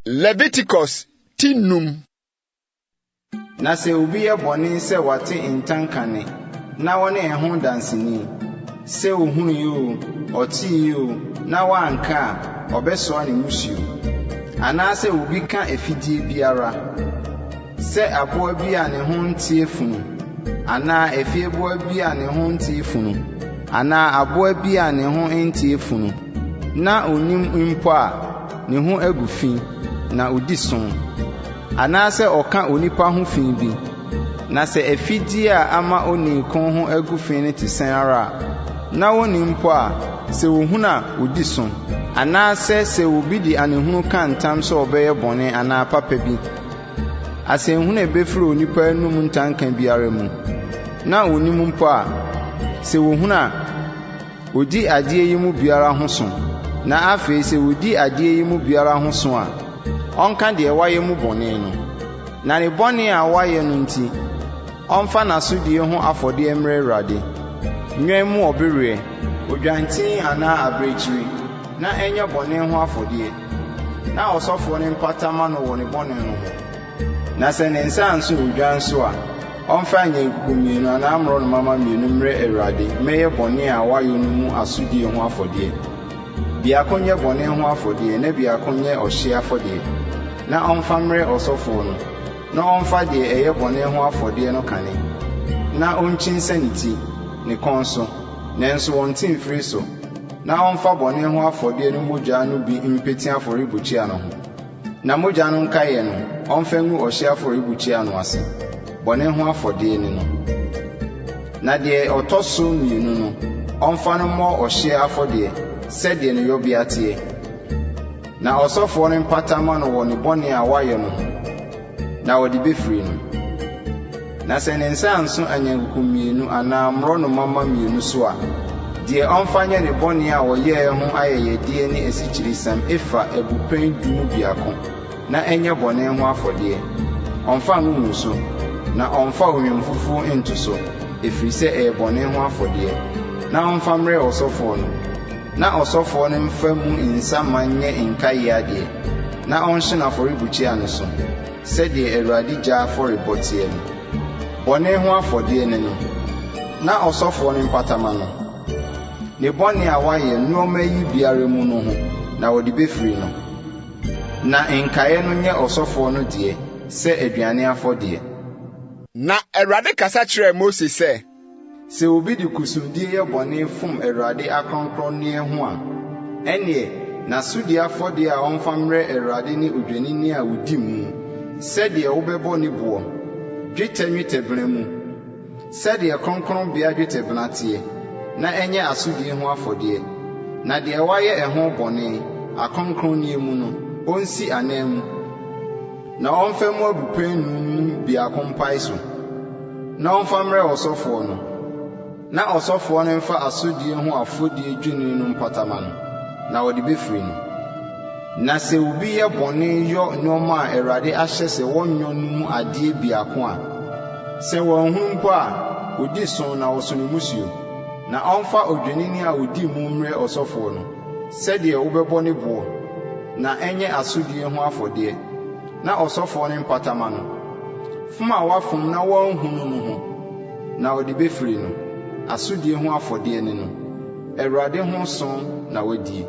Leviticus tinum. Na se obi ye boni se wate intankane na wone ehun dansini se ohunu yo oti yo na wanka obeso ne musio ana se obi ka efidie biara se aboa bi a ne ho ntie funu ana efieboa bi a ne ho ntie funu ana aboa bi a ne ho ntie funu na onim mpo a ne ho agufi na odi son ana se oka onipa ho fin bi na se efidie a ama oni kon ho agufi ne tisen ara na woni mpo a se wohuna odi son ana se obi di anehunu kantam so obeye bone ana papa bi ase hunu ebefiri onipa enum ntankan biara mu na onim mpo a se wohuna odi adie yi mu biara ho so na afi se odi adie yi mu biara ho so a onka de waye mu bone no na ne bone a waye no nti onfa na so die ho afode emre Awurade nwen mu oberewe odwantin ana abrechiri na enye bone ho afode na osofo ne mpatama no woni bone no na se ne nsa nso odwan so a onfa nya ikumienu ana amro no mama mienu mre Awurade meye bone a waye no mu asodie ho afode biakonye bone ho afode na biakonye ohye afode na onfa mre osofo no na onfa de eye bone ho afode no kane na onchinsaniti ne konso nenso wontin firi so na onfa bone ho afode no mogya no bi mpeti afore buchia no ho na mogya no nkaye no onfa ngu ohye afore buchia no ase bone ho afode ni no na de otoso mienu no onfa no mo ohye afode sede no yobiatie na osofo no mpatama no woni bone a waye no na wodi befiri no na se ne nsa anso anyankumienu ana mro no mama mienu so a de onfanye ne bone a woye ho ayeyedie ne esichirisam efa ebupen dunu biako na enye bone ho afode onfa ngu so na onfa onwemfufu into so efiri se e bone ho afode na onfa mre osofo no na osofo no mfa mu insa manye nkaye ade na onhye na afore buchia no so se de Awurade gya afore botie no bone ho afode ne no na osofo no mpatama no ne bone a waye nneoma yi biara mu no ho na wodi befiri no na nkaye no nye osofo no de se aduane afode Na Awurade kasa kire Moses se obi di kusumdie ye bone fom Awurade akronkron ne ho a ene na sudi afode a onfa mre Awurade ne odwanini a wodi mu se de wobebo ne bo dwetanwite bremu se de kronkron bia dwete bnatie na enye asudi ho afode na de waye eho bone akronkron ne mu no onsi anam na onfa mu abupen bia kompai so na onfa mre osofo no na osofo no mfa asudi ho afode dwene no mpatama no na wodi befiri no na se obi ye bone yo nyoma a Awurade ahye se wonyo no mu ade biako a se won hu mpo a odi son na wosono musio na onfa odwenini a odi mu mre osofo no se de wobebo ne bo na enye asudi ho afode na osofo no mpatama no fuma wafum na won hunu no ho na wodi befiri no asudi ho afode ne no Awurade ho son na wadi